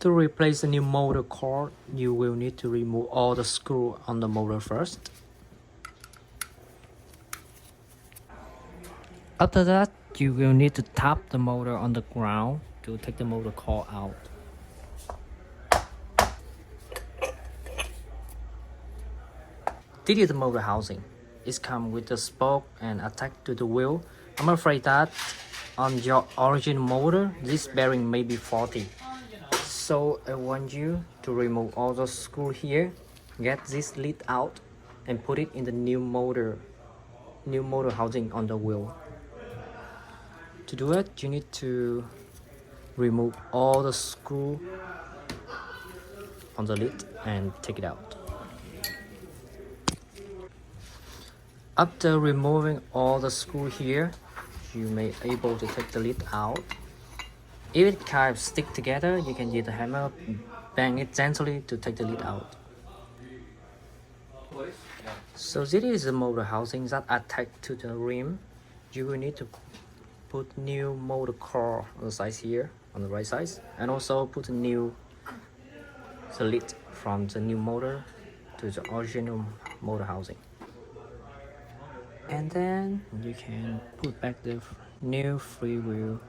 To replace the new motor cord, you will need to remove all the screws on the motor first. After that, you will need to tap the motor on the ground to take the motor cord out. This is the motor housing. It comes with the spoke and attached to the wheel. I'm afraid that on your original motor, this bearing may be faulty. So I want you to remove all the screws here, get this lid out, and put it in the new motor housing on the wheel. To do it, you need to remove all the screws on the lid and take it out. After removing all the screws here, you may able to take the lid out. If it kind of stick together, you can use a hammer, bang it gently to take the lid out. So this is the motor housing that attached to the rim. You will need to put new motor core on the side here, on the right side, and also put the lid from the new motor to the original motor housing. And then you can put back the new free wheel